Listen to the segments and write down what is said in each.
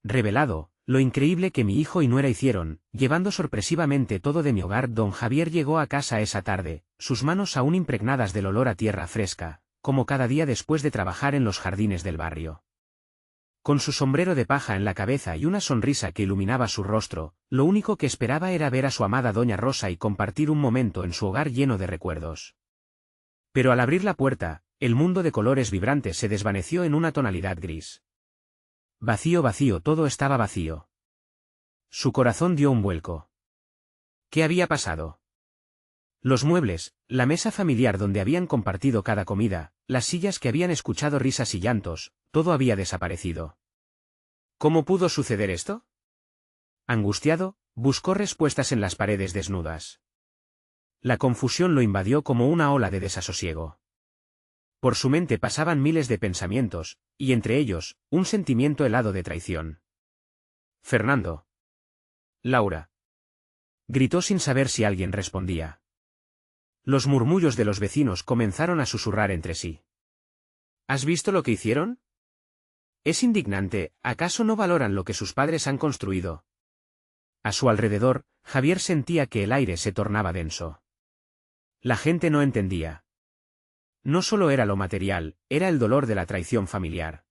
revelado, lo increíble que mi hijo y nuera hicieron, llevando sorpresivamente todo de mi hogar. Don Javier llegó a casa esa tarde, sus manos aún impregnadas del olor a tierra fresca, como cada día después de trabajar en los jardines del barrio. Con su sombrero de paja en la cabeza y una sonrisa que iluminaba su rostro, lo único que esperaba era ver a su amada doña Rosa y compartir un momento en su hogar lleno de recuerdos. Pero al abrir la puerta, el mundo de colores vibrantes se desvaneció en una tonalidad gris. Vacío, vacío, todo estaba vacío. Su corazón dio un vuelco. ¿Qué había pasado? Los muebles, la mesa familiar donde habían compartido cada comida, las sillas que habían escuchado risas y llantos, todo había desaparecido. ¿Cómo pudo suceder esto? Angustiado, buscó respuestas en las paredes desnudas. La confusión lo invadió como una ola de desasosiego. Por su mente pasaban miles de pensamientos, y entre ellos, un sentimiento helado de traición. Fernando. Laura. Gritó sin saber si alguien respondía. Los murmullos de los vecinos comenzaron a susurrar entre sí. ¿Has visto lo que hicieron? Es indignante, ¿acaso no valoran lo que sus padres han construido? A su alrededor, Javier sentía que el aire se tornaba denso. La gente no entendía. No solo era lo material, era el dolor de la traición familiar.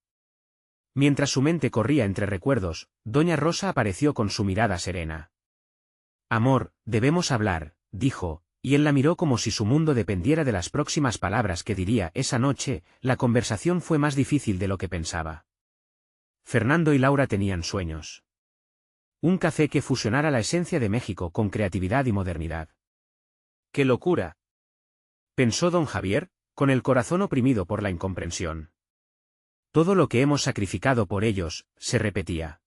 Mientras su mente corría entre recuerdos, doña Rosa apareció con su mirada serena. Amor, debemos hablar, dijo, y él la miró como si su mundo dependiera de las próximas palabras que diría. Esa noche, la conversación fue más difícil de lo que pensaba. Fernando y Laura tenían sueños. Un café que fusionara la esencia de México con creatividad y modernidad. ¡Qué locura!, pensó don Javier, con el corazón oprimido por la incomprensión. Todo lo que hemos sacrificado por ellos, se repetía.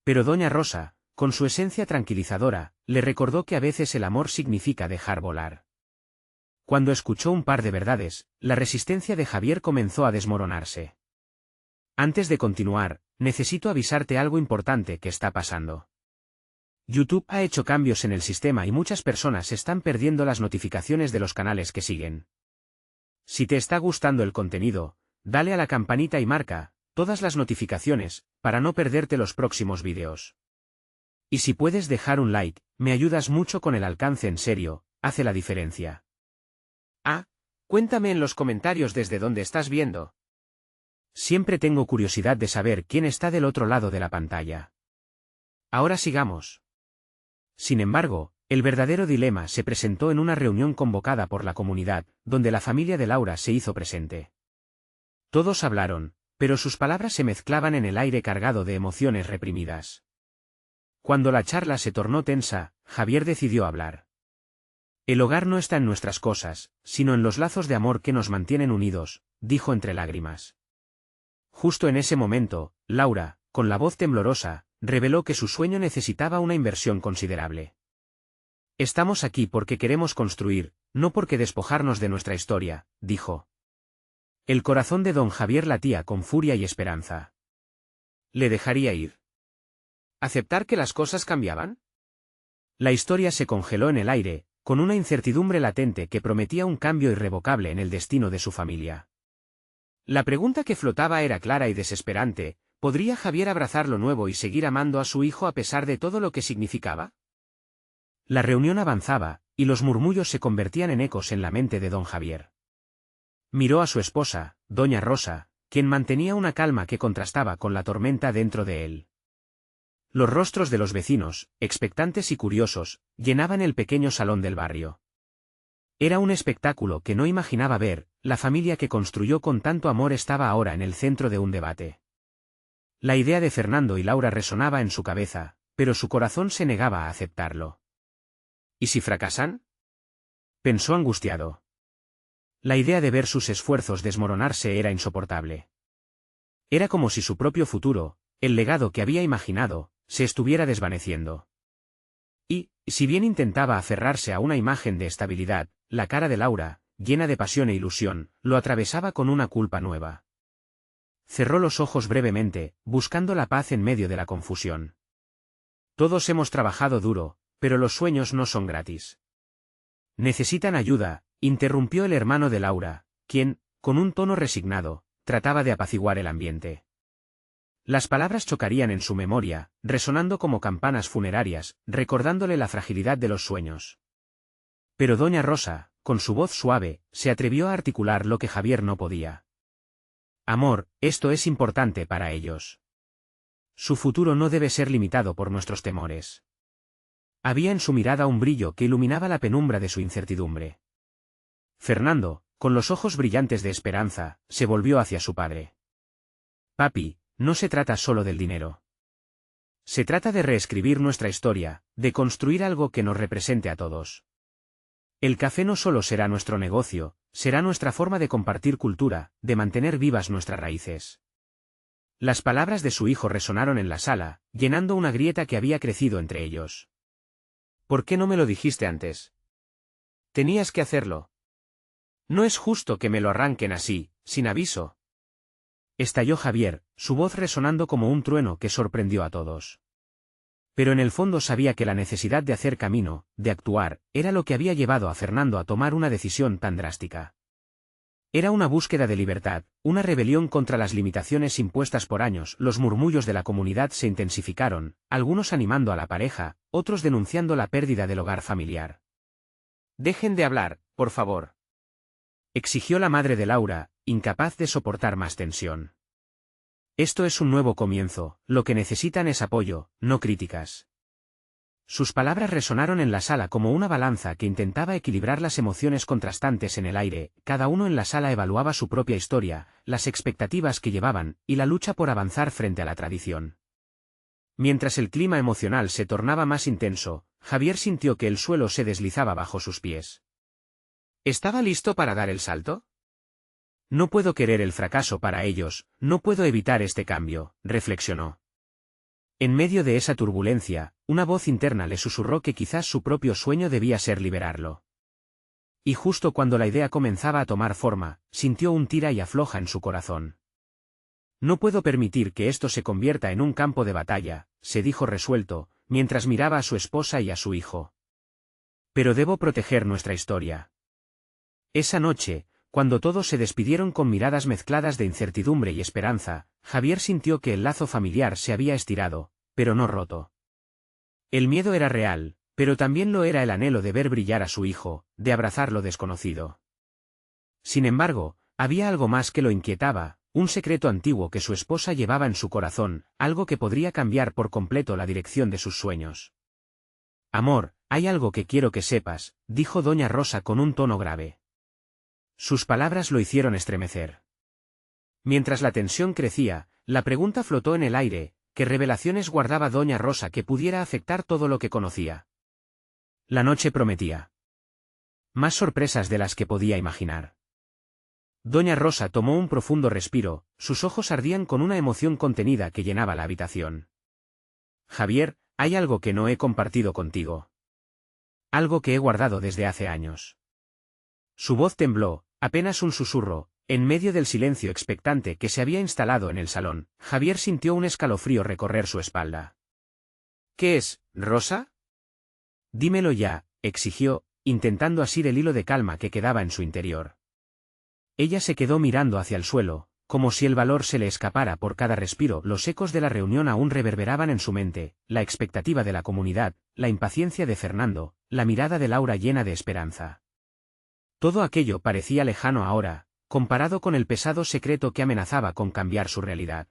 Pero doña Rosa, con su esencia tranquilizadora, le recordó que a veces el amor significa dejar volar. Cuando escuchó un par de verdades, la resistencia de Javier comenzó a desmoronarse. Antes de continuar, necesito avisarte algo importante que está pasando. YouTube ha hecho cambios en el sistema y muchas personas están perdiendo las notificaciones de los canales que siguen. Si te está gustando el contenido, dale a la campanita y marca todas las notificaciones, para no perderte los próximos vídeos. Y si puedes dejar un like, me ayudas mucho con el alcance. En serio, hace la diferencia. Cuéntame en los comentarios desde dónde estás viendo. Siempre tengo curiosidad de saber quién está del otro lado de la pantalla. Ahora sigamos. Sin embargo, el verdadero dilema se presentó en una reunión convocada por la comunidad, donde la familia de Laura se hizo presente. Todos hablaron, pero sus palabras se mezclaban en el aire cargado de emociones reprimidas. Cuando la charla se tornó tensa, Javier decidió hablar. El hogar no está en nuestras cosas, sino en los lazos de amor que nos mantienen unidos, dijo entre lágrimas. Justo en ese momento, Laura, con la voz temblorosa, reveló que su sueño necesitaba una inversión considerable. Estamos aquí porque queremos construir, no porque despojarnos de nuestra historia, dijo. El corazón de don Javier latía con furia y esperanza. ¿Le dejaría ir? ¿Aceptar que las cosas cambiaban? La historia se congeló en el aire, con una incertidumbre latente que prometía un cambio irrevocable en el destino de su familia. La pregunta que flotaba era clara y desesperante: ¿podría Javier abrazar lo nuevo y seguir amando a su hijo a pesar de todo lo que significaba? La reunión avanzaba, y los murmullos se convertían en ecos en la mente de don Javier. Miró a su esposa, doña Rosa, quien mantenía una calma que contrastaba con la tormenta dentro de él. Los rostros de los vecinos, expectantes y curiosos, llenaban el pequeño salón del barrio. Era un espectáculo que no imaginaba ver. La familia que construyó con tanto amor estaba ahora en el centro de un debate. La idea de Fernando y Laura resonaba en su cabeza, pero su corazón se negaba a aceptarlo. ¿Y si fracasan?, pensó angustiado. La idea de ver sus esfuerzos desmoronarse era insoportable. Era como si su propio futuro, el legado que había imaginado, se estuviera desvaneciendo. Y, si bien intentaba aferrarse a una imagen de estabilidad, la cara de Laura, llena de pasión e ilusión, lo atravesaba con una culpa nueva. Cerró los ojos brevemente, buscando la paz en medio de la confusión. Todos hemos trabajado duro, pero los sueños no son gratis. Necesitan ayuda, interrumpió el hermano de Laura, quien, con un tono resignado, trataba de apaciguar el ambiente. Las palabras chocarían en su memoria, resonando como campanas funerarias, recordándole la fragilidad de los sueños. Pero doña Rosa, con su voz suave, se atrevió a articular lo que Javier no podía. Amor, esto es importante para ellos. Su futuro no debe ser limitado por nuestros temores. Había en su mirada un brillo que iluminaba la penumbra de su incertidumbre. Fernando, con los ojos brillantes de esperanza, se volvió hacia su padre. Papi, no se trata solo del dinero. Se trata de reescribir nuestra historia, de construir algo que nos represente a todos. El café no solo será nuestro negocio, será nuestra forma de compartir cultura, de mantener vivas nuestras raíces. Las palabras de su hijo resonaron en la sala, llenando una grieta que había crecido entre ellos. ¿Por qué no me lo dijiste antes? Tenías que hacerlo. No es justo que me lo arranquen así, sin aviso. Estalló Javier, su voz resonando como un trueno que sorprendió a todos. Pero en el fondo sabía que la necesidad de hacer camino, de actuar, era lo que había llevado a Fernando a tomar una decisión tan drástica. Era una búsqueda de libertad, una rebelión contra las limitaciones impuestas por años. Los murmullos de la comunidad se intensificaron, algunos animando a la pareja, otros denunciando la pérdida del hogar familiar. «Dejen de hablar, por favor», exigió la madre de Laura, incapaz de soportar más tensión. Esto es un nuevo comienzo, lo que necesitan es apoyo, no críticas. Sus palabras resonaron en la sala como una balanza que intentaba equilibrar las emociones contrastantes en el aire. Cada uno en la sala evaluaba su propia historia, las expectativas que llevaban, y la lucha por avanzar frente a la tradición. Mientras el clima emocional se tornaba más intenso, Javier sintió que el suelo se deslizaba bajo sus pies. ¿Estaba listo para dar el salto? No puedo querer el fracaso para ellos, no puedo evitar este cambio, reflexionó. En medio de esa turbulencia, una voz interna le susurró que quizás su propio sueño debía ser liberarlo. Y justo cuando la idea comenzaba a tomar forma, sintió un tira y afloja en su corazón. No puedo permitir que esto se convierta en un campo de batalla, se dijo resuelto, mientras miraba a su esposa y a su hijo. Pero debo proteger nuestra historia. Esa noche, cuando todos se despidieron con miradas mezcladas de incertidumbre y esperanza, Javier sintió que el lazo familiar se había estirado, pero no roto. El miedo era real, pero también lo era el anhelo de ver brillar a su hijo, de abrazar lo desconocido. Sin embargo, había algo más que lo inquietaba, un secreto antiguo que su esposa llevaba en su corazón, algo que podría cambiar por completo la dirección de sus sueños. Amor, hay algo que quiero que sepas, dijo doña Rosa con un tono grave. Sus palabras lo hicieron estremecer. Mientras la tensión crecía, la pregunta flotó en el aire: ¿qué revelaciones guardaba doña Rosa que pudiera afectar todo lo que conocía? La noche prometía más sorpresas de las que podía imaginar. Doña Rosa tomó un profundo respiro, sus ojos ardían con una emoción contenida que llenaba la habitación. Javier, hay algo que no he compartido contigo. Algo que he guardado desde hace años. Su voz tembló, apenas un susurro, en medio del silencio expectante que se había instalado en el salón. Javier sintió un escalofrío recorrer su espalda. ¿Qué es, Rosa? Dímelo ya, exigió, intentando asir el hilo de calma que quedaba en su interior. Ella se quedó mirando hacia el suelo, como si el valor se le escapara por cada respiro. Los ecos de la reunión aún reverberaban en su mente, la expectativa de la comunidad, la impaciencia de Fernando, la mirada de Laura llena de esperanza. Todo aquello parecía lejano ahora, comparado con el pesado secreto que amenazaba con cambiar su realidad.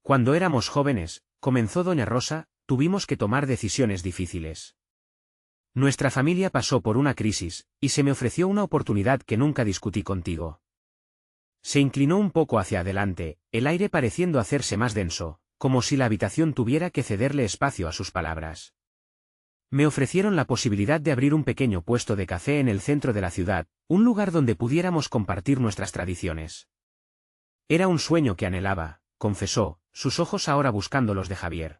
Cuando éramos jóvenes, comenzó doña Rosa, tuvimos que tomar decisiones difíciles. Nuestra familia pasó por una crisis, y se me ofreció una oportunidad que nunca discutí contigo. Se inclinó un poco hacia adelante, el aire pareciendo hacerse más denso, como si la habitación tuviera que cederle espacio a sus palabras. Me ofrecieron la posibilidad de abrir un pequeño puesto de café en el centro de la ciudad, un lugar donde pudiéramos compartir nuestras tradiciones. Era un sueño que anhelaba, confesó, sus ojos ahora buscando los de Javier.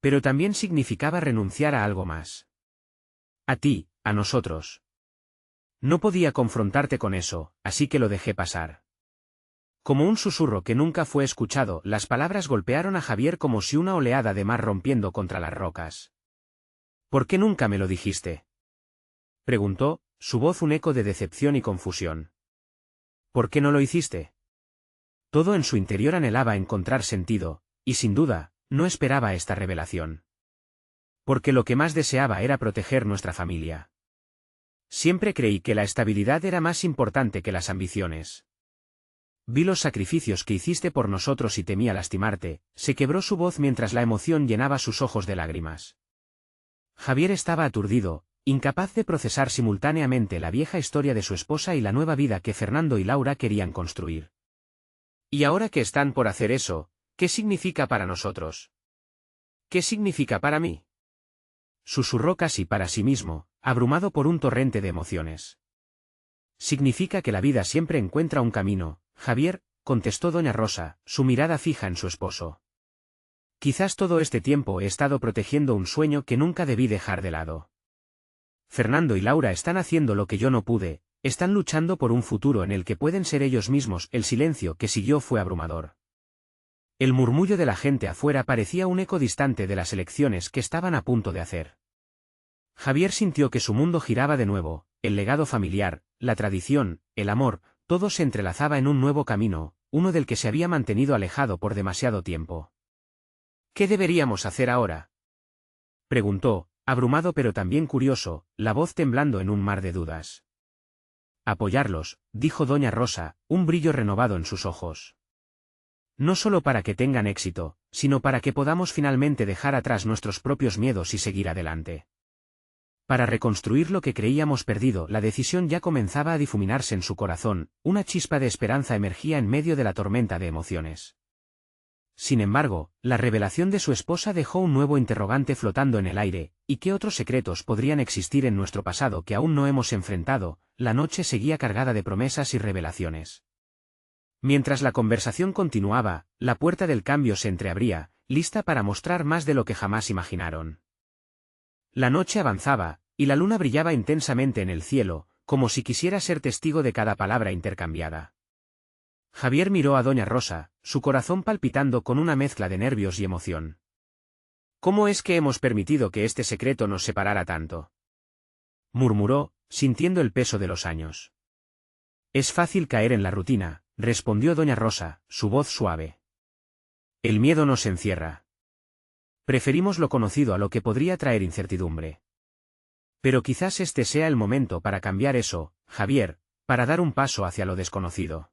Pero también significaba renunciar a algo más. A ti, a nosotros. No podía confrontarte con eso, así que lo dejé pasar. Como un susurro que nunca fue escuchado, las palabras golpearon a Javier como si una oleada de mar rompiendo contra las rocas. ¿Por qué nunca me lo dijiste? Preguntó, su voz un eco de decepción y confusión. ¿Por qué no lo hiciste? Todo en su interior anhelaba encontrar sentido, y sin duda, no esperaba esta revelación. Porque lo que más deseaba era proteger nuestra familia. Siempre creí que la estabilidad era más importante que las ambiciones. Vi los sacrificios que hiciste por nosotros y temía lastimarte. Se quebró su voz mientras la emoción llenaba sus ojos de lágrimas. Javier estaba aturdido, incapaz de procesar simultáneamente la vieja historia de su esposa y la nueva vida que Fernando y Laura querían construir. Y ahora que están por hacer eso, ¿qué significa para nosotros? ¿Qué significa para mí? Susurró casi para sí mismo, abrumado por un torrente de emociones. Significa que la vida siempre encuentra un camino, Javier, contestó doña Rosa, su mirada fija en su esposo. Quizás todo este tiempo he estado protegiendo un sueño que nunca debí dejar de lado. Fernando y Laura están haciendo lo que yo no pude, están luchando por un futuro en el que pueden ser ellos mismos. El silencio que siguió fue abrumador. El murmullo de la gente afuera parecía un eco distante de las elecciones que estaban a punto de hacer. Javier sintió que su mundo giraba de nuevo, el legado familiar, la tradición, el amor, todo se entrelazaba en un nuevo camino, uno del que se había mantenido alejado por demasiado tiempo. ¿Qué deberíamos hacer ahora?, preguntó, abrumado pero también curioso, la voz temblando en un mar de dudas. Apoyarlos, dijo doña Rosa, un brillo renovado en sus ojos. No solo para que tengan éxito, sino para que podamos finalmente dejar atrás nuestros propios miedos y seguir adelante. Para reconstruir lo que creíamos perdido, la decisión ya comenzaba a difuminarse en su corazón, una chispa de esperanza emergía en medio de la tormenta de emociones. Sin embargo, la revelación de su esposa dejó un nuevo interrogante flotando en el aire. ¿Y qué otros secretos podrían existir en nuestro pasado que aún no hemos enfrentado? La noche seguía cargada de promesas y revelaciones. Mientras la conversación continuaba, la puerta del cambio se entreabría, lista para mostrar más de lo que jamás imaginaron. La noche avanzaba, y la luna brillaba intensamente en el cielo, como si quisiera ser testigo de cada palabra intercambiada. Javier miró a doña Rosa, su corazón palpitando con una mezcla de nervios y emoción. ¿Cómo es que hemos permitido que este secreto nos separara tanto?, murmuró, sintiendo el peso de los años. Es fácil caer en la rutina, respondió doña Rosa, su voz suave. El miedo nos encierra. Preferimos lo conocido a lo que podría traer incertidumbre. Pero quizás este sea el momento para cambiar eso, Javier, para dar un paso hacia lo desconocido.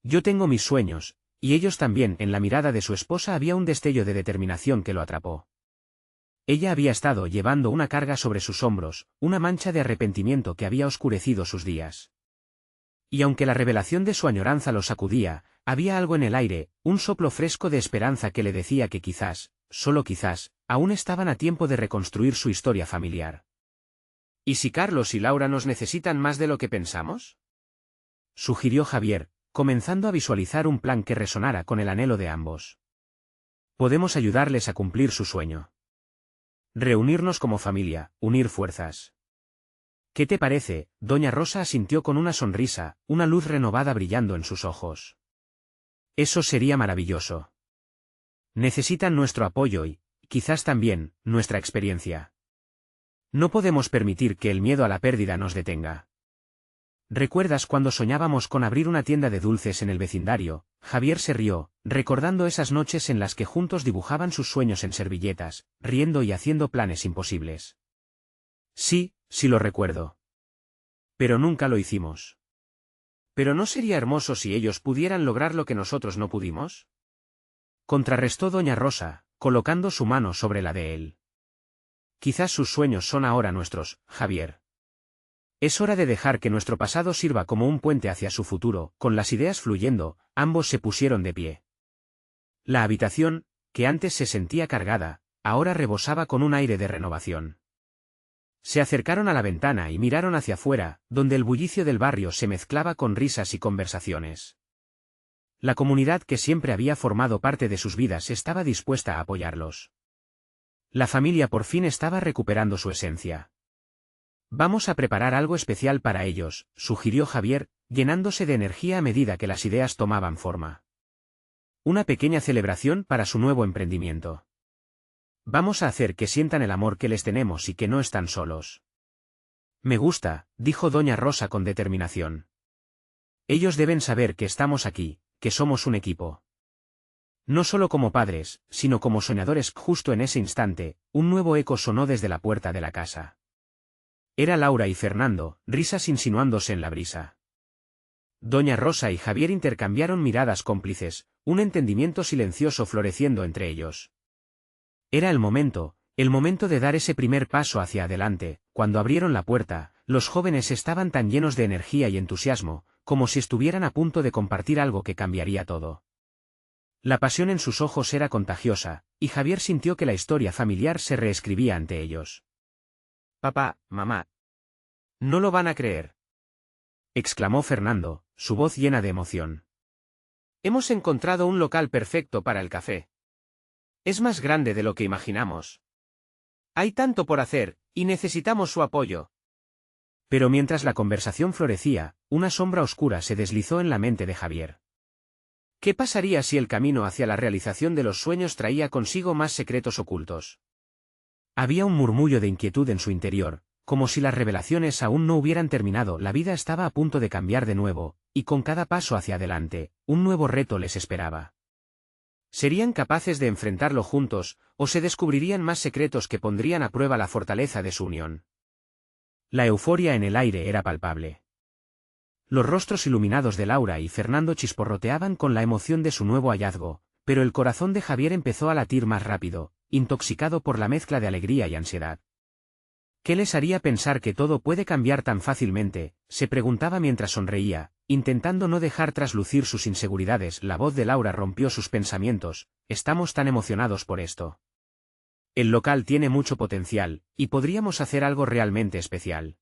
Yo tengo mis sueños, y ellos también. En la mirada de su esposa había un destello de determinación que lo atrapó. Ella había estado llevando una carga sobre sus hombros, una mancha de arrepentimiento que había oscurecido sus días. Y aunque la revelación de su añoranza lo sacudía, había algo en el aire, un soplo fresco de esperanza que le decía que quizás, solo quizás, aún estaban a tiempo de reconstruir su historia familiar. ¿Y si Carlos y Laura nos necesitan más de lo que pensamos?, sugirió Javier, comenzando a visualizar un plan que resonara con el anhelo de ambos. Podemos ayudarles a cumplir su sueño. Reunirnos como familia, unir fuerzas. ¿Qué te parece? Doña Rosa asintió con una sonrisa, una luz renovada brillando en sus ojos. Eso sería maravilloso. Necesitan nuestro apoyo y, quizás también, nuestra experiencia. No podemos permitir que el miedo a la pérdida nos detenga. ¿Recuerdas cuando soñábamos con abrir una tienda de dulces en el vecindario? Javier se rió, recordando esas noches en las que juntos dibujaban sus sueños en servilletas, riendo y haciendo planes imposibles. Sí, sí lo recuerdo. Pero nunca lo hicimos. ¿Pero no sería hermoso si ellos pudieran lograr lo que nosotros no pudimos?, contrarrestó doña Rosa, colocando su mano sobre la de él. Quizás sus sueños son ahora nuestros, Javier. Es hora de dejar que nuestro pasado sirva como un puente hacia su futuro. Con las ideas fluyendo, ambos se pusieron de pie. La habitación, que antes se sentía cargada, ahora rebosaba con un aire de renovación. Se acercaron a la ventana y miraron hacia afuera, donde el bullicio del barrio se mezclaba con risas y conversaciones. La comunidad que siempre había formado parte de sus vidas estaba dispuesta a apoyarlos. La familia por fin estaba recuperando su esencia. Vamos a preparar algo especial para ellos, sugirió Javier, llenándose de energía a medida que las ideas tomaban forma. Una pequeña celebración para su nuevo emprendimiento. Vamos a hacer que sientan el amor que les tenemos y que no están solos. Me gusta, dijo doña Rosa con determinación. Ellos deben saber que estamos aquí, que somos un equipo. No solo como padres, sino como soñadores. Justo en ese instante, un nuevo eco sonó desde la puerta de la casa. Era Laura y Fernando, risas insinuándose en la brisa. Doña Rosa y Javier intercambiaron miradas cómplices, un entendimiento silencioso floreciendo entre ellos. Era el momento de dar ese primer paso hacia adelante. Cuando abrieron la puerta, los jóvenes estaban tan llenos de energía y entusiasmo, como si estuvieran a punto de compartir algo que cambiaría todo. La pasión en sus ojos era contagiosa, y Javier sintió que la historia familiar se reescribía ante ellos. «Papá, mamá. No lo van a creer», exclamó Fernando, su voz llena de emoción. «Hemos encontrado un local perfecto para el café. Es más grande de lo que imaginamos. Hay tanto por hacer, y necesitamos su apoyo». Pero mientras la conversación florecía, una sombra oscura se deslizó en la mente de Javier. ¿Qué pasaría si el camino hacia la realización de los sueños traía consigo más secretos ocultos? Había un murmullo de inquietud en su interior, como si las revelaciones aún no hubieran terminado. La vida estaba a punto de cambiar de nuevo, y con cada paso hacia adelante, un nuevo reto les esperaba. ¿Serían capaces de enfrentarlo juntos, o se descubrirían más secretos que pondrían a prueba la fortaleza de su unión? La euforia en el aire era palpable. Los rostros iluminados de Laura y Fernando chisporroteaban con la emoción de su nuevo hallazgo, pero el corazón de Javier empezó a latir más rápido, intoxicado por la mezcla de alegría y ansiedad. ¿Qué les haría pensar que todo puede cambiar tan fácilmente?, se preguntaba mientras sonreía, intentando no dejar traslucir sus inseguridades. La voz de Laura rompió sus pensamientos. «Estamos tan emocionados por esto. El local tiene mucho potencial, y podríamos hacer algo realmente especial.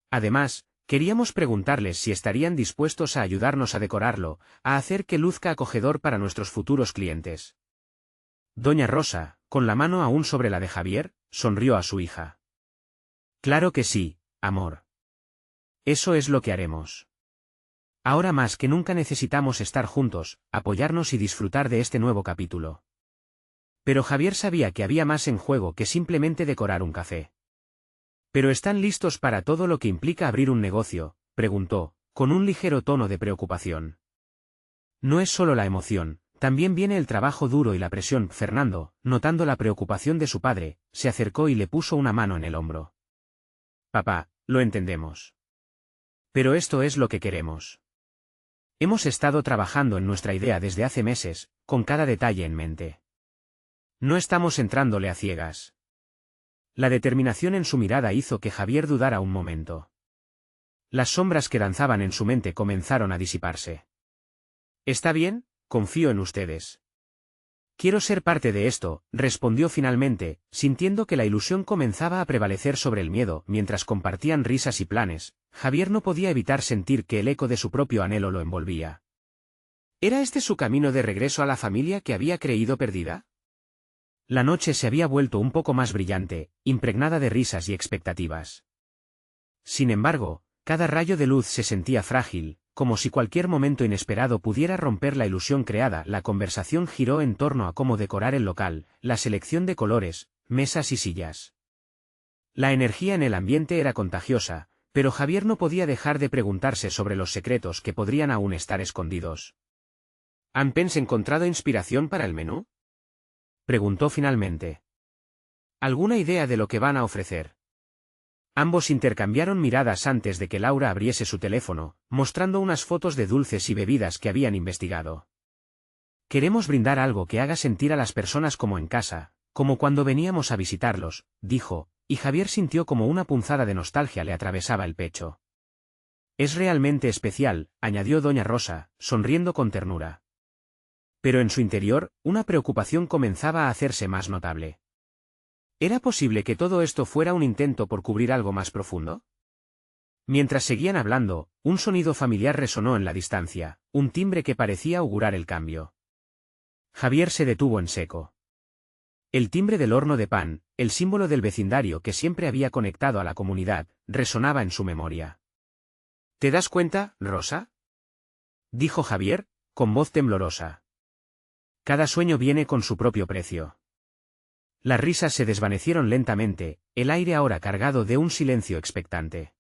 Además, queríamos preguntarles si estarían dispuestos a ayudarnos a decorarlo, a hacer que luzca acogedor para nuestros futuros clientes». Doña Rosa, con la mano aún sobre la de Javier, sonrió a su hija. «Claro que sí, amor. Eso es lo que haremos. Ahora más que nunca necesitamos estar juntos, apoyarnos y disfrutar de este nuevo capítulo». Pero Javier sabía que había más en juego que simplemente decorar un café. «¿Pero están listos para todo lo que implica abrir un negocio?», preguntó, con un ligero tono de preocupación. «No es solo la emoción, también viene el trabajo duro y la presión». Fernando, notando la preocupación de su padre, se acercó y le puso una mano en el hombro. «Papá, lo entendemos. Pero esto es lo que queremos. Hemos estado trabajando en nuestra idea desde hace meses, con cada detalle en mente. No estamos entrándole a ciegas». La determinación en su mirada hizo que Javier dudara un momento. Las sombras que danzaban en su mente comenzaron a disiparse. «Está bien, confío en ustedes. Quiero ser parte de esto», respondió finalmente, sintiendo que la ilusión comenzaba a prevalecer sobre el miedo. Mientras compartían risas y planes, Javier no podía evitar sentir que el eco de su propio anhelo lo envolvía. ¿Era este su camino de regreso a la familia que había creído perdida? La noche se había vuelto un poco más brillante, impregnada de risas y expectativas. Sin embargo, cada rayo de luz se sentía frágil, como si cualquier momento inesperado pudiera romper la ilusión creada. La conversación giró en torno a cómo decorar el local, la selección de colores, mesas y sillas. La energía en el ambiente era contagiosa, pero Javier no podía dejar de preguntarse sobre los secretos que podrían aún estar escondidos. ¿Han encontrado inspiración para el menú?, preguntó finalmente. ¿Alguna idea de lo que van a ofrecer? Ambos intercambiaron miradas antes de que Laura abriese su teléfono, mostrando unas fotos de dulces y bebidas que habían investigado. «Queremos brindar algo que haga sentir a las personas como en casa, como cuando veníamos a visitarlos», dijo, y Javier sintió como una punzada de nostalgia le atravesaba el pecho. «Es realmente especial», añadió doña Rosa, sonriendo con ternura. Pero en su interior, una preocupación comenzaba a hacerse más notable. ¿Era posible que todo esto fuera un intento por cubrir algo más profundo? Mientras seguían hablando, un sonido familiar resonó en la distancia, un timbre que parecía augurar el cambio. Javier se detuvo en seco. El timbre del horno de pan, el símbolo del vecindario que siempre había conectado a la comunidad, resonaba en su memoria. «¿Te das cuenta, Rosa?», dijo Javier, con voz temblorosa. «Cada sueño viene con su propio precio». Las risas se desvanecieron lentamente, el aire ahora cargado de un silencio expectante.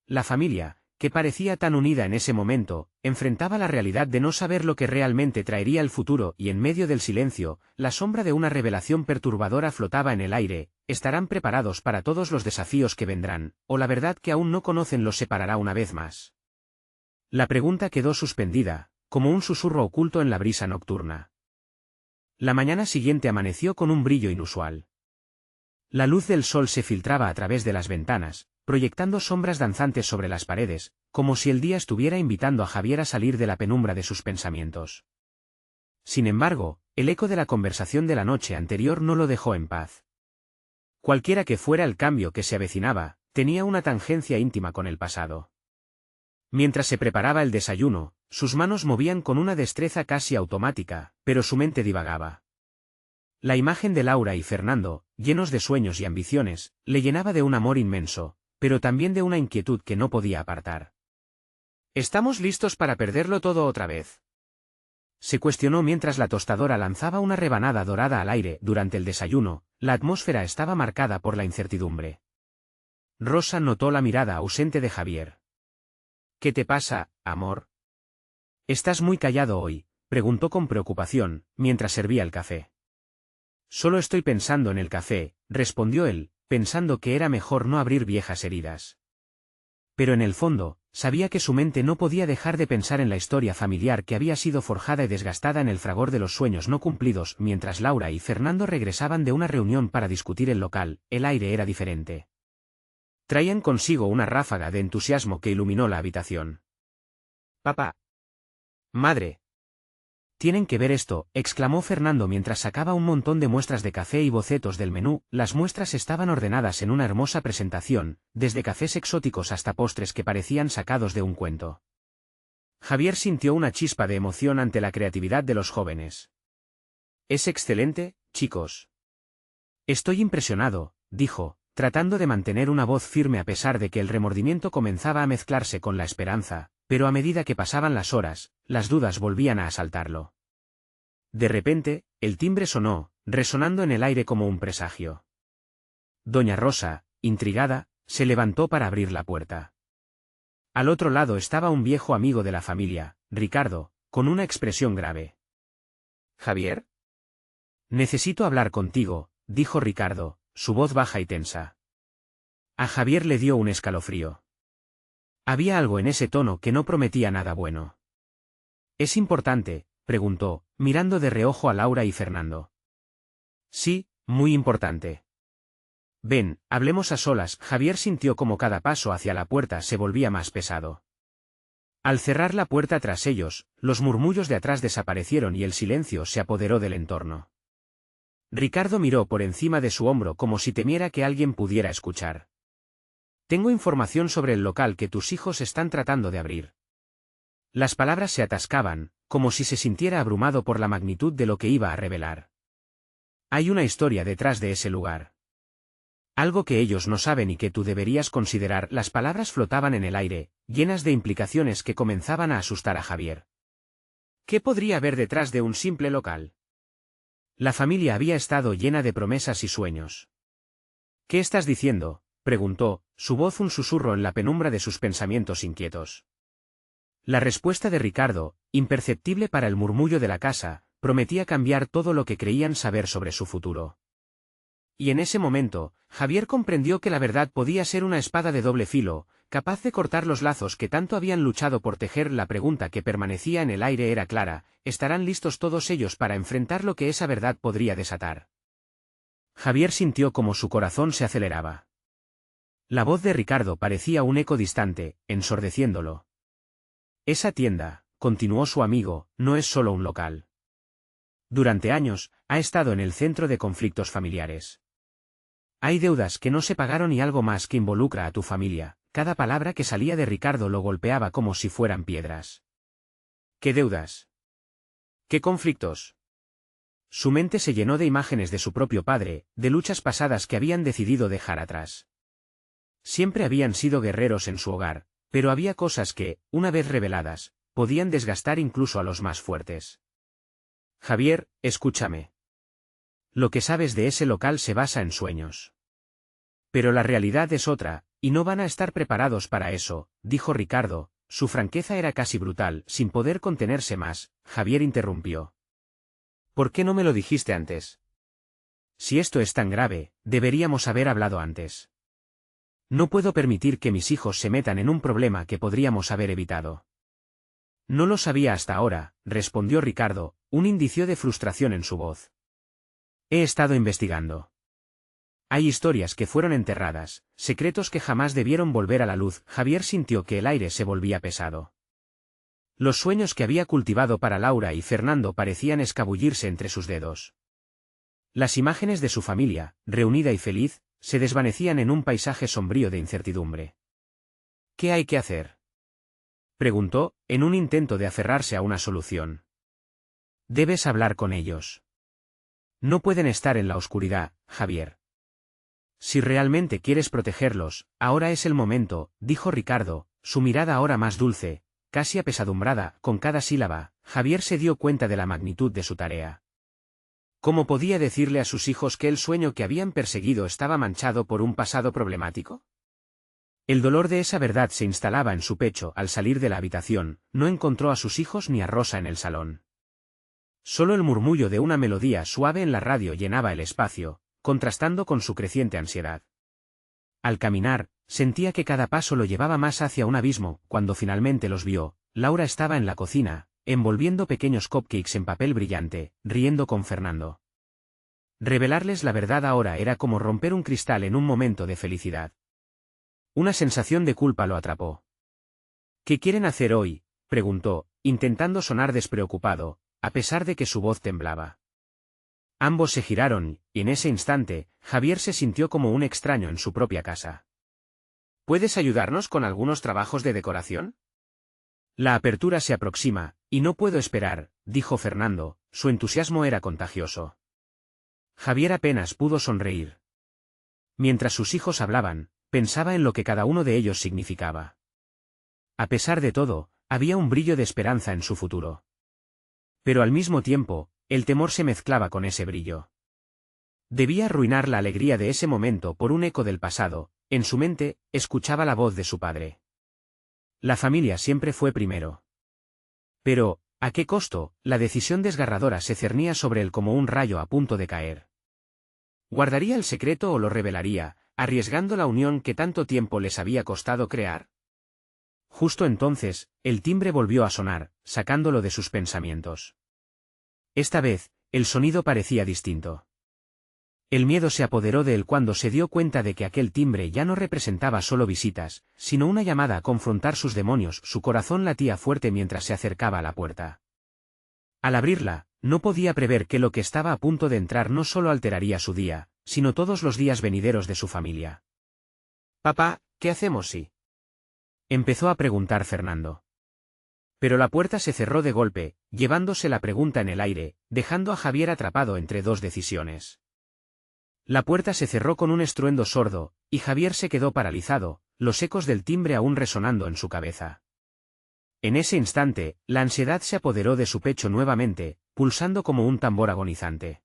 La familia, que parecía tan unida en ese momento, enfrentaba la realidad de no saber lo que realmente traería el futuro y en medio del silencio, la sombra de una revelación perturbadora flotaba en el aire. ¿Estarán preparados para todos los desafíos que vendrán, o la verdad que aún no conocen los separará una vez más? La pregunta quedó suspendida, como un susurro oculto en la brisa nocturna. La mañana siguiente amaneció con un brillo inusual. La luz del sol se filtraba a través de las ventanas, proyectando sombras danzantes sobre las paredes, como si el día estuviera invitando a Javier a salir de la penumbra de sus pensamientos. Sin embargo, el eco de la conversación de la noche anterior no lo dejó en paz. Cualquiera que fuera el cambio que se avecinaba, tenía una tangencia íntima con el pasado. Mientras se preparaba el desayuno, sus manos movían con una destreza casi automática, pero su mente divagaba. La imagen de Laura y Fernando, llenos de sueños y ambiciones, le llenaba de un amor inmenso, pero también de una inquietud que no podía apartar. ¿Estamos listos para perderlo todo otra vez?, se cuestionó mientras la tostadora lanzaba una rebanada dorada al aire. Durante el desayuno, la atmósfera estaba marcada por la incertidumbre. Rosa notó la mirada ausente de Javier. ¿Qué te pasa, amor? ¿Estás muy callado hoy?, preguntó con preocupación, mientras servía el café. Solo estoy pensando en el café, respondió él, pensando que era mejor no abrir viejas heridas. Pero en el fondo, sabía que su mente no podía dejar de pensar en la historia familiar que había sido forjada y desgastada en el fragor de los sueños no cumplidos. Mientras Laura y Fernando regresaban de una reunión para discutir el local, el aire era diferente. Traían consigo una ráfaga de entusiasmo que iluminó la habitación. «Papá. Madre. Tienen que ver esto», exclamó Fernando mientras sacaba un montón de muestras de café y bocetos del menú. Las muestras estaban ordenadas en una hermosa presentación, desde cafés exóticos hasta postres que parecían sacados de un cuento. Javier sintió una chispa de emoción ante la creatividad de los jóvenes. «Es excelente, chicos». «Estoy impresionado», dijo, tratando de mantener una voz firme a pesar de que el remordimiento comenzaba a mezclarse con la esperanza. Pero a medida que pasaban las horas, las dudas volvían a asaltarlo. De repente, el timbre sonó, resonando en el aire como un presagio. Doña Rosa, intrigada, se levantó para abrir la puerta. Al otro lado estaba un viejo amigo de la familia, Ricardo, con una expresión grave. «¿Javier? Necesito hablar contigo», dijo Ricardo, su voz baja y tensa. A Javier le dio un escalofrío. Había algo en ese tono que no prometía nada bueno. «¿Es importante?», preguntó, mirando de reojo a Laura y Fernando. «Sí, muy importante». «Ven, hablemos a solas». Javier sintió como cada paso hacia la puerta se volvía más pesado. Al cerrar la puerta tras ellos, los murmullos de atrás desaparecieron y el silencio se apoderó del entorno. Ricardo miró por encima de su hombro como si temiera que alguien pudiera escuchar. «Tengo información sobre el local que tus hijos están tratando de abrir». Las palabras se atascaban, como si se sintiera abrumado por la magnitud de lo que iba a revelar. «Hay una historia detrás de ese lugar. Algo que ellos no saben y que tú deberías considerar». Las palabras flotaban en el aire, llenas de implicaciones que comenzaban a asustar a Javier. ¿Qué podría haber detrás de un simple local? La familia había estado llena de promesas y sueños. «¿Qué estás diciendo?», preguntó, su voz un susurro en la penumbra de sus pensamientos inquietos. La respuesta de Ricardo, imperceptible para el murmullo de la casa, prometía cambiar todo lo que creían saber sobre su futuro. Y en ese momento, Javier comprendió que la verdad podía ser una espada de doble filo, capaz de cortar los lazos que tanto habían luchado por tejer. La pregunta que permanecía en el aire era clara: ¿estarán listos todos ellos para enfrentar lo que esa verdad podría desatar? Javier sintió como su corazón se aceleraba. La voz de Ricardo parecía un eco distante, ensordeciéndolo. «Esa tienda», continuó su amigo, «no es solo un local. Durante años, ha estado en el centro de conflictos familiares. Hay deudas que no se pagaron y algo más que involucra a tu familia». Cada palabra que salía de Ricardo lo golpeaba como si fueran piedras. «¿Qué deudas? ¿Qué conflictos?». Su mente se llenó de imágenes de su propio padre, de luchas pasadas que habían decidido dejar atrás. Siempre habían sido guerreros en su hogar, pero había cosas que, una vez reveladas, podían desgastar incluso a los más fuertes. «Javier, escúchame. Lo que sabes de ese local se basa en sueños. Pero la realidad es otra, y no van a estar preparados para eso, dijo Ricardo. Su franqueza era casi brutal. Sin poder contenerse más, Javier interrumpió. ¿Por qué no me lo dijiste antes? Si esto es tan grave, deberíamos haber hablado antes. No puedo permitir que mis hijos se metan en un problema que podríamos haber evitado. No lo sabía hasta ahora, respondió Ricardo, un indicio de frustración en su voz. He estado investigando. Hay historias que fueron enterradas, secretos que jamás debieron volver a la luz. Javier sintió que el aire se volvía pesado. Los sueños que había cultivado para Laura y Fernando parecían escabullirse entre sus dedos. Las imágenes de su familia, reunida y feliz, se desvanecían en un paisaje sombrío de incertidumbre. ¿Qué hay que hacer?, preguntó, en un intento de aferrarse a una solución. Debes hablar con ellos. No pueden estar en la oscuridad, Javier. Si realmente quieres protegerlos, ahora es el momento, dijo Ricardo, su mirada ahora más dulce, casi apesadumbrada. Con cada sílaba, Javier se dio cuenta de la magnitud de su tarea. ¿Cómo podía decirle a sus hijos que el sueño que habían perseguido estaba manchado por un pasado problemático? El dolor de esa verdad se instalaba en su pecho. Al salir de la habitación, no encontró a sus hijos ni a Rosa en el salón. Solo el murmullo de una melodía suave en la radio llenaba el espacio, contrastando con su creciente ansiedad. Al caminar, sentía que cada paso lo llevaba más hacia un abismo. Cuando finalmente los vio, Laura estaba en la cocina, envolviendo pequeños cupcakes en papel brillante, riendo con Fernando. Revelarles la verdad ahora era como romper un cristal en un momento de felicidad. Una sensación de culpa lo atrapó. ¿Qué quieren hacer hoy?, preguntó, intentando sonar despreocupado, a pesar de que su voz temblaba. Ambos se giraron, y en ese instante, Javier se sintió como un extraño en su propia casa. ¿Puedes ayudarnos con algunos trabajos de decoración? La apertura se aproxima, y no puedo esperar, dijo Fernando, su entusiasmo era contagioso. Javier apenas pudo sonreír. Mientras sus hijos hablaban, pensaba en lo que cada uno de ellos significaba. A pesar de todo, había un brillo de esperanza en su futuro. Pero al mismo tiempo, el temor se mezclaba con ese brillo. Debía arruinar la alegría de ese momento por un eco del pasado. En su mente, escuchaba la voz de su padre. La familia siempre fue primero. Pero, ¿a qué costo? La decisión desgarradora se cernía sobre él como un rayo a punto de caer. ¿Guardaría el secreto o lo revelaría, arriesgando la unión que tanto tiempo les había costado crear? Justo entonces, el timbre volvió a sonar, sacándolo de sus pensamientos. Esta vez, el sonido parecía distinto. El miedo se apoderó de él cuando se dio cuenta de que aquel timbre ya no representaba solo visitas, sino una llamada a confrontar sus demonios. Su corazón latía fuerte mientras se acercaba a la puerta. Al abrirla, no podía prever que lo que estaba a punto de entrar no solo alteraría su día, sino todos los días venideros de su familia. «Papá, ¿qué hacemos si?» empezó a preguntar Fernando. Pero la puerta se cerró de golpe, llevándose la pregunta en el aire, dejando a Javier atrapado entre dos decisiones. La puerta se cerró con un estruendo sordo, y Javier se quedó paralizado, los ecos del timbre aún resonando en su cabeza. En ese instante, la ansiedad se apoderó de su pecho nuevamente, pulsando como un tambor agonizante.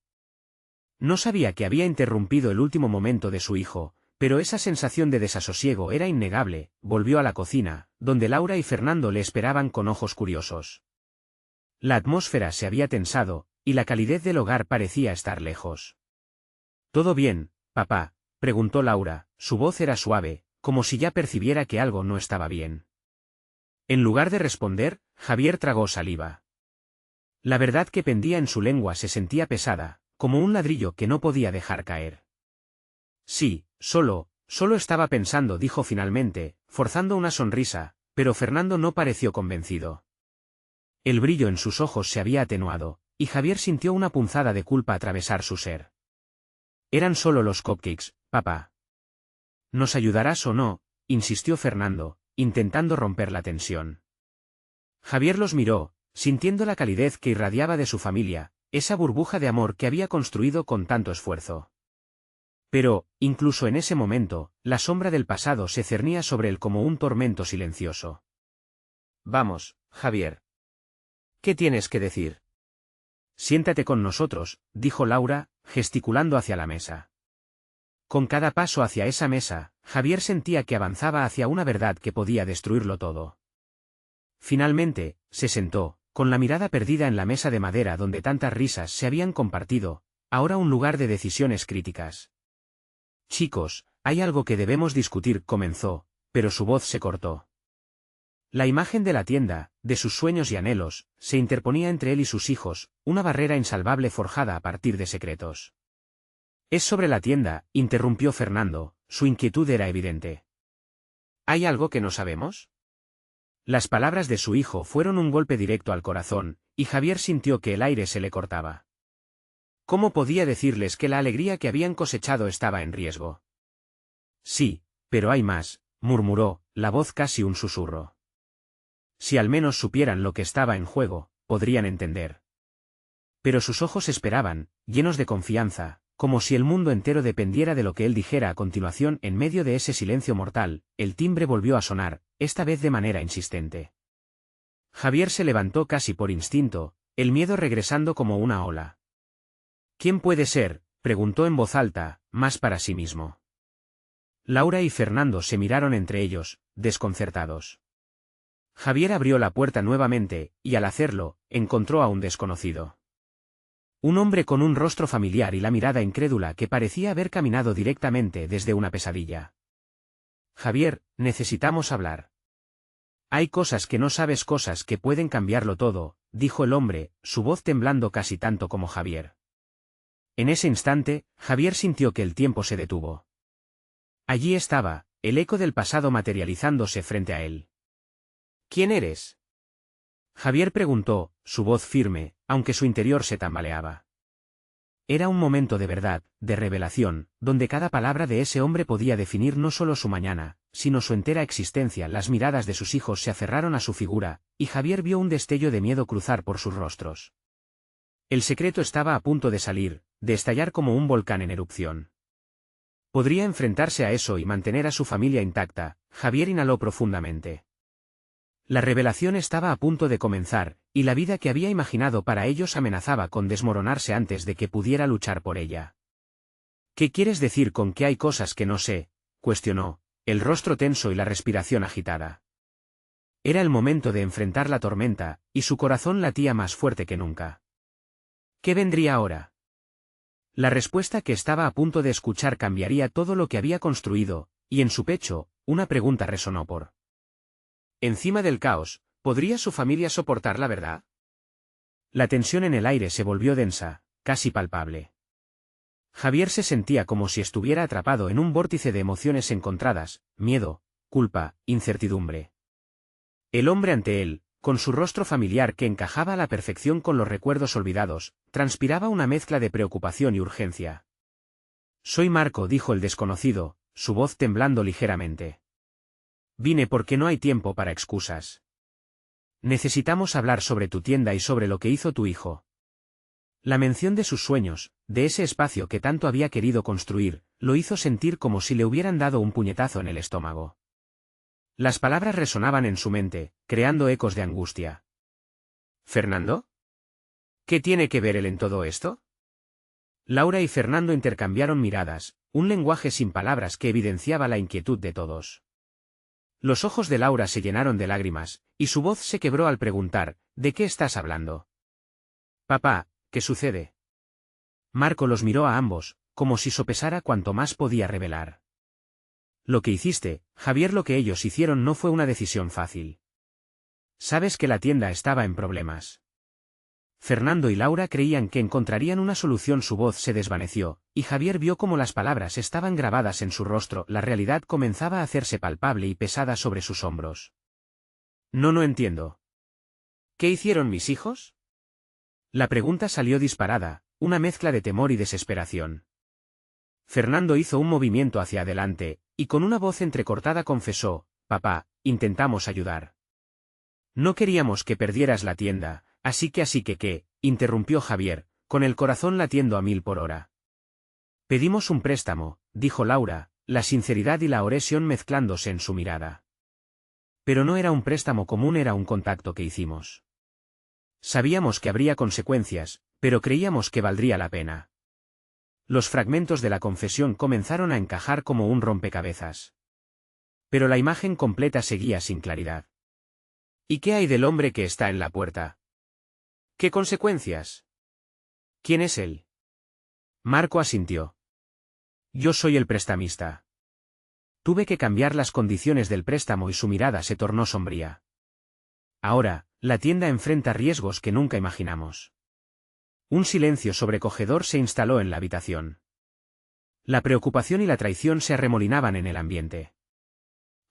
No sabía que había interrumpido el último momento de su hijo, pero esa sensación de desasosiego era innegable. Volvió a la cocina, donde Laura y Fernando le esperaban con ojos curiosos. La atmósfera se había tensado, y la calidez del hogar parecía estar lejos. «¿Todo bien, papá?», preguntó Laura, su voz era suave, como si ya percibiera que algo no estaba bien. En lugar de responder, Javier tragó saliva. La verdad que pendía en su lengua se sentía pesada, como un ladrillo que no podía dejar caer. «Sí, solo estaba pensando», dijo finalmente, forzando una sonrisa, pero Fernando no pareció convencido. El brillo en sus ojos se había atenuado, y Javier sintió una punzada de culpa atravesar su ser. «Eran solo los cupcakes, papá». «¿Nos ayudarás o no?», insistió Fernando, intentando romper la tensión. Javier los miró, sintiendo la calidez que irradiaba de su familia, esa burbuja de amor que había construido con tanto esfuerzo. Pero, incluso en ese momento, la sombra del pasado se cernía sobre él como un tormento silencioso. «Vamos, Javier. ¿Qué tienes que decir?» «Siéntate con nosotros», dijo Laura, gesticulando hacia la mesa. Con cada paso hacia esa mesa, Javier sentía que avanzaba hacia una verdad que podía destruirlo todo. Finalmente, se sentó, con la mirada perdida en la mesa de madera donde tantas risas se habían compartido, ahora un lugar de decisiones críticas. Chicos, hay algo que debemos discutir, comenzó, pero su voz se cortó. La imagen de la tienda, de sus sueños y anhelos, se interponía entre él y sus hijos, una barrera insalvable forjada a partir de secretos. Es sobre la tienda, interrumpió Fernando, su inquietud era evidente. ¿Hay algo que no sabemos? Las palabras de su hijo fueron un golpe directo al corazón, y Javier sintió que el aire se le cortaba. ¿Cómo podía decirles que la alegría que habían cosechado estaba en riesgo? Sí, pero hay más, murmuró, la voz casi un susurro. Si al menos supieran lo que estaba en juego, podrían entender. Pero sus ojos esperaban, llenos de confianza, como si el mundo entero dependiera de lo que él dijera a continuación. En medio de ese silencio mortal, el timbre volvió a sonar, esta vez de manera insistente. Javier se levantó casi por instinto, el miedo regresando como una ola. ¿Quién puede ser?, preguntó en voz alta, más para sí mismo. Laura y Fernando se miraron entre ellos, desconcertados. Javier abrió la puerta nuevamente, y al hacerlo, encontró a un desconocido. Un hombre con un rostro familiar y la mirada incrédula que parecía haber caminado directamente desde una pesadilla. Javier, necesitamos hablar. Hay cosas que no sabes, cosas que pueden cambiarlo todo, dijo el hombre, su voz temblando casi tanto como Javier. En ese instante, Javier sintió que el tiempo se detuvo. Allí estaba, el eco del pasado materializándose frente a él. ¿Quién eres?, Javier preguntó, su voz firme, aunque su interior se tambaleaba. Era un momento de verdad, de revelación, donde cada palabra de ese hombre podía definir no solo su mañana, sino su entera existencia. Las miradas de sus hijos se aferraron a su figura, y Javier vio un destello de miedo cruzar por sus rostros. El secreto estaba a punto de salir, de estallar como un volcán en erupción. ¿Podría enfrentarse a eso y mantener a su familia intacta? Javier inhaló profundamente. La revelación estaba a punto de comenzar, y la vida que había imaginado para ellos amenazaba con desmoronarse antes de que pudiera luchar por ella. ¿Qué quieres decir con que hay cosas que no sé?, cuestionó, el rostro tenso y la respiración agitada. Era el momento de enfrentar la tormenta, y su corazón latía más fuerte que nunca. ¿Qué vendría ahora? La respuesta que estaba a punto de escuchar cambiaría todo lo que había construido, y en su pecho, una pregunta resonó por encima del caos. ¿Podría su familia soportar la verdad? La tensión en el aire se volvió densa, casi palpable. Javier se sentía como si estuviera atrapado en un vórtice de emociones encontradas, miedo, culpa, incertidumbre. El hombre ante él, con su rostro familiar que encajaba a la perfección con los recuerdos olvidados, transpiraba una mezcla de preocupación y urgencia. Soy Marco, dijo el desconocido, su voz temblando ligeramente. Vine porque no hay tiempo para excusas. Necesitamos hablar sobre tu tienda y sobre lo que hizo tu hijo. La mención de sus sueños, de ese espacio que tanto había querido construir, lo hizo sentir como si le hubieran dado un puñetazo en el estómago. Las palabras resonaban en su mente, creando ecos de angustia. ¿Fernando? ¿Qué tiene que ver él en todo esto? Laura y Fernando intercambiaron miradas, un lenguaje sin palabras que evidenciaba la inquietud de todos. Los ojos de Laura se llenaron de lágrimas, y su voz se quebró al preguntar, ¿de qué estás hablando? Papá, ¿qué sucede? Marco los miró a ambos, como si sopesara cuanto más podía revelar. Lo que hiciste, Javier, lo que ellos hicieron no fue una decisión fácil. Sabes que la tienda estaba en problemas. Fernando y Laura creían que encontrarían una solución. Su voz se desvaneció, y Javier vio cómo las palabras estaban grabadas en su rostro. La realidad comenzaba a hacerse palpable y pesada sobre sus hombros. No entiendo. ¿Qué hicieron mis hijos? La pregunta salió disparada, una mezcla de temor y desesperación. Fernando hizo un movimiento hacia adelante, y con una voz entrecortada confesó, papá, intentamos ayudar. No queríamos que perdieras la tienda. Así que, interrumpió Javier, con el corazón latiendo a 1000 por hora. Pedimos un préstamo, dijo Laura, la sinceridad y la oresión mezclándose en su mirada. Pero no era un préstamo común, era un contacto que hicimos. Sabíamos que habría consecuencias, pero creíamos que valdría la pena. Los fragmentos de la confesión comenzaron a encajar como un rompecabezas. Pero la imagen completa seguía sin claridad. ¿Y qué hay del hombre que está en la puerta? ¿Qué consecuencias? ¿Quién es él? Marco asintió. Yo soy el prestamista. Tuve que cambiar las condiciones del préstamo y su mirada se tornó sombría. Ahora, la tienda enfrenta riesgos que nunca imaginamos. Un silencio sobrecogedor se instaló en la habitación. La preocupación y la traición se arremolinaban en el ambiente.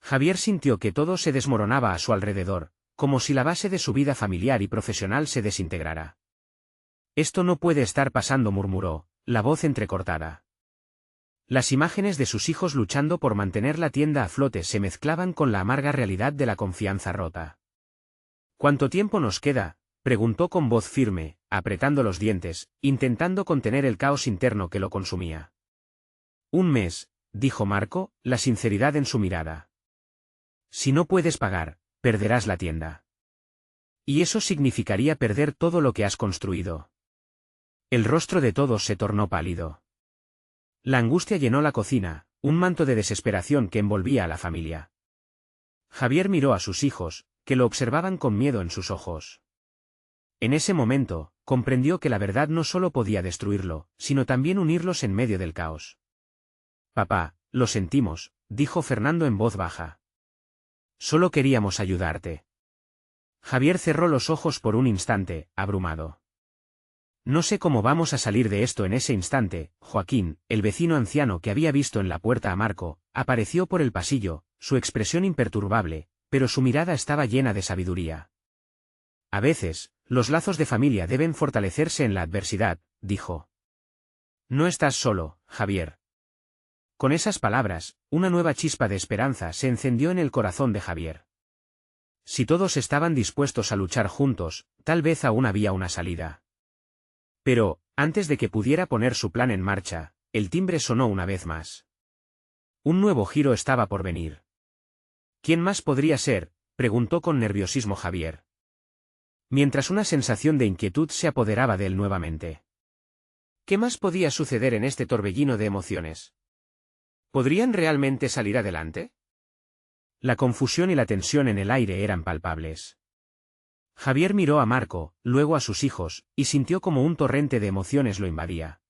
Javier sintió que todo se desmoronaba a su alrededor, como si la base de su vida familiar y profesional se desintegrara. Esto no puede estar pasando, murmuró, la voz entrecortada. Las imágenes de sus hijos luchando por mantener la tienda a flote se mezclaban con la amarga realidad de la confianza rota. ¿Cuánto tiempo nos queda?, preguntó con voz firme, apretando los dientes, intentando contener el caos interno que lo consumía. Un mes, dijo Marco, la sinceridad en su mirada. Si no puedes pagar, perderás la tienda. Y eso significaría perder todo lo que has construido. El rostro de todos se tornó pálido. La angustia llenó la cocina, un manto de desesperación que envolvía a la familia. Javier miró a sus hijos, que lo observaban con miedo en sus ojos. En ese momento, comprendió que la verdad no solo podía destruirlo, sino también unirlos en medio del caos. Papá, lo sentimos, dijo Fernando en voz baja. Solo queríamos ayudarte. Javier cerró los ojos por un instante, abrumado. No sé cómo vamos a salir de esto. En ese instante, Joaquín, el vecino anciano que había visto en la puerta a Marco, apareció por el pasillo, su expresión imperturbable, pero su mirada estaba llena de sabiduría. A veces, los lazos de familia deben fortalecerse en la adversidad, dijo. No estás solo, Javier. Con esas palabras, una nueva chispa de esperanza se encendió en el corazón de Javier. Si todos estaban dispuestos a luchar juntos, tal vez aún había una salida. Pero, antes de que pudiera poner su plan en marcha, el timbre sonó una vez más. Un nuevo giro estaba por venir. ¿Quién más podría ser?, preguntó con nerviosismo Javier. Mientras una sensación de inquietud se apoderaba de él nuevamente. ¿Qué más podía suceder en este torbellino de emociones? ¿Podrían realmente salir adelante? La confusión y la tensión en el aire eran palpables. Javier miró a Marco, luego a sus hijos, y sintió como un torrente de emociones lo invadía.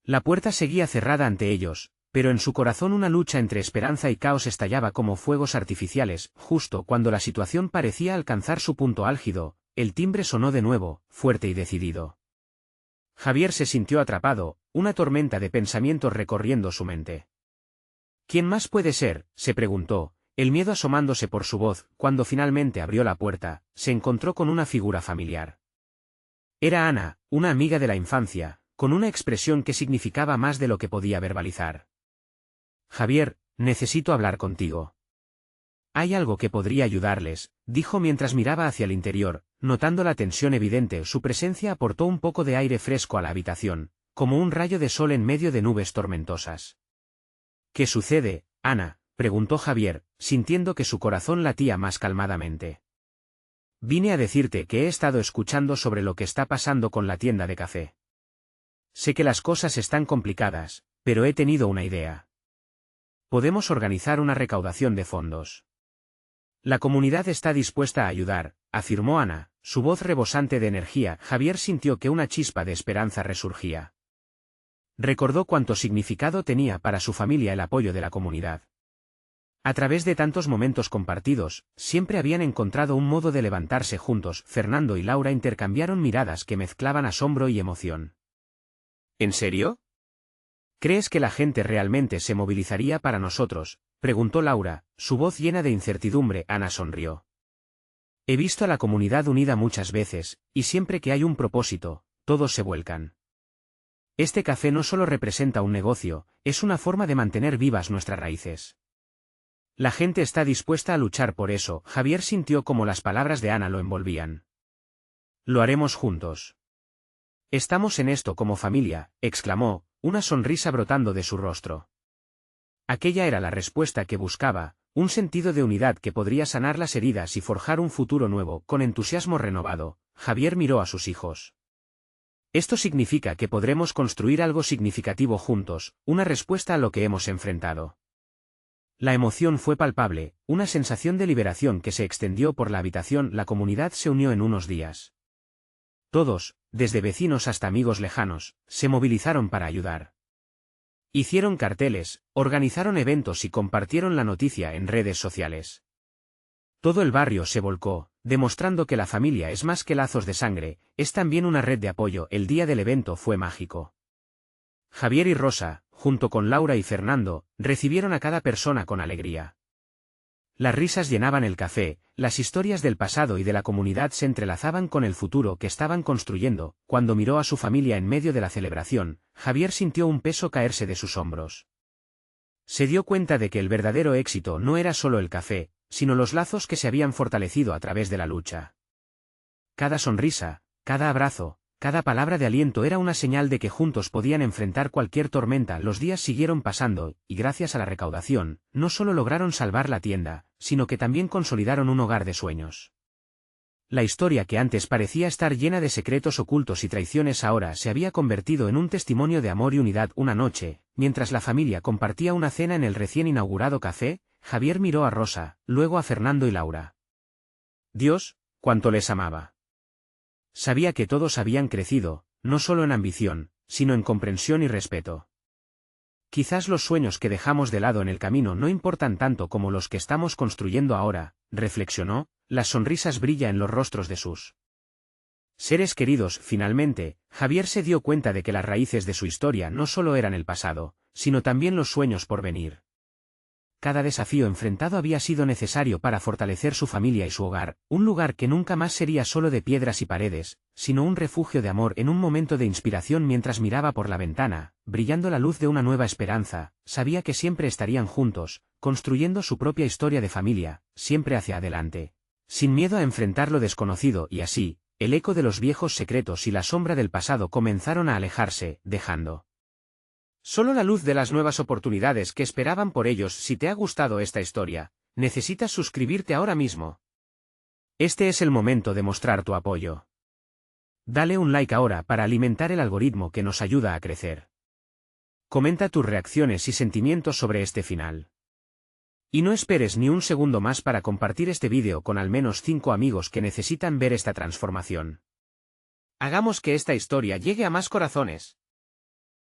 La puerta seguía cerrada ante ellos, pero en su corazón una lucha entre esperanza y caos estallaba como fuegos artificiales. Justo cuando la situación parecía alcanzar su punto álgido, el timbre sonó de nuevo, fuerte y decidido. Javier se sintió atrapado, una tormenta de pensamientos recorriendo su mente. ¿Quién más puede ser?, se preguntó, el miedo asomándose por su voz. Cuando finalmente abrió la puerta, se encontró con una figura familiar. Era Ana, una amiga de la infancia, con una expresión que significaba más de lo que podía verbalizar. Javier, necesito hablar contigo. Hay algo que podría ayudarles, dijo mientras miraba hacia el interior, notando la tensión evidente. Su presencia aportó un poco de aire fresco a la habitación, como un rayo de sol en medio de nubes tormentosas. ¿Qué sucede, Ana?, preguntó Javier, sintiendo que su corazón latía más calmadamente. Vine a decirte que he estado escuchando sobre lo que está pasando con la tienda de café. Sé que las cosas están complicadas, pero he tenido una idea. Podemos organizar una recaudación de fondos. La comunidad está dispuesta a ayudar, afirmó Ana, su voz rebosante de energía. Javier sintió que una chispa de esperanza resurgía. Recordó cuánto significado tenía para su familia el apoyo de la comunidad. A través de tantos momentos compartidos, siempre habían encontrado un modo de levantarse juntos. Fernando y Laura intercambiaron miradas que mezclaban asombro y emoción. ¿En serio? ¿Crees que la gente realmente se movilizaría para nosotros?, preguntó Laura, su voz llena de incertidumbre. Ana sonrió. He visto a la comunidad unida muchas veces, y siempre que hay un propósito, todos se vuelcan. Este café no solo representa un negocio, es una forma de mantener vivas nuestras raíces. La gente está dispuesta a luchar por eso. Javier sintió como las palabras de Ana lo envolvían. Lo haremos juntos. Estamos en esto como familia, exclamó, una sonrisa brotando de su rostro. Aquella era la respuesta que buscaba, un sentido de unidad que podría sanar las heridas y forjar un futuro nuevo. Con entusiasmo renovado, Javier miró a sus hijos. Esto significa que podremos construir algo significativo juntos, una respuesta a lo que hemos enfrentado. La emoción fue palpable, una sensación de liberación que se extendió por la habitación. La comunidad se unió en unos días. Todos, desde vecinos hasta amigos lejanos, se movilizaron para ayudar. Hicieron carteles, organizaron eventos y compartieron la noticia en redes sociales. Todo el barrio se volcó, demostrando que la familia es más que lazos de sangre, es también una red de apoyo. El día del evento fue mágico. Javier y Rosa, junto con Laura y Fernando, recibieron a cada persona con alegría. Las risas llenaban el café, las historias del pasado y de la comunidad se entrelazaban con el futuro que estaban construyendo. Cuando miró a su familia en medio de la celebración, Javier sintió un peso caerse de sus hombros. Se dio cuenta de que el verdadero éxito no era solo el café, sino los lazos que se habían fortalecido a través de la lucha. Cada sonrisa, cada abrazo, cada palabra de aliento era una señal de que juntos podían enfrentar cualquier tormenta. Los días siguieron pasando, y gracias a la recaudación, no solo lograron salvar la tienda, sino que también consolidaron un hogar de sueños. La historia que antes parecía estar llena de secretos ocultos y traiciones ahora se había convertido en un testimonio de amor y unidad. Una noche, mientras la familia compartía una cena en el recién inaugurado café, Javier miró a Rosa, luego a Fernando y Laura. Dios, cuánto les amaba. Sabía que todos habían crecido, no solo en ambición, sino en comprensión y respeto. Quizás los sueños que dejamos de lado en el camino no importan tanto como los que estamos construyendo ahora, reflexionó. Las sonrisas brillan en los rostros de sus seres queridos. Finalmente, Javier se dio cuenta de que las raíces de su historia no solo eran el pasado, sino también los sueños por venir. Cada desafío enfrentado había sido necesario para fortalecer su familia y su hogar, un lugar que nunca más sería solo de piedras y paredes, sino un refugio de amor. En un momento de inspiración, mientras miraba por la ventana, brillando la luz de una nueva esperanza, sabía que siempre estarían juntos, construyendo su propia historia de familia, siempre hacia adelante, sin miedo a enfrentar lo desconocido. Y así, el eco de los viejos secretos y la sombra del pasado comenzaron a alejarse, dejando solo la luz de las nuevas oportunidades que esperaban por ellos. Si te ha gustado esta historia, necesitas suscribirte ahora mismo. Este es el momento de mostrar tu apoyo. Dale un like ahora para alimentar el algoritmo que nos ayuda a crecer. Comenta tus reacciones y sentimientos sobre este final. Y no esperes ni un segundo más para compartir este vídeo con al menos 5 amigos que necesitan ver esta transformación. Hagamos que esta historia llegue a más corazones.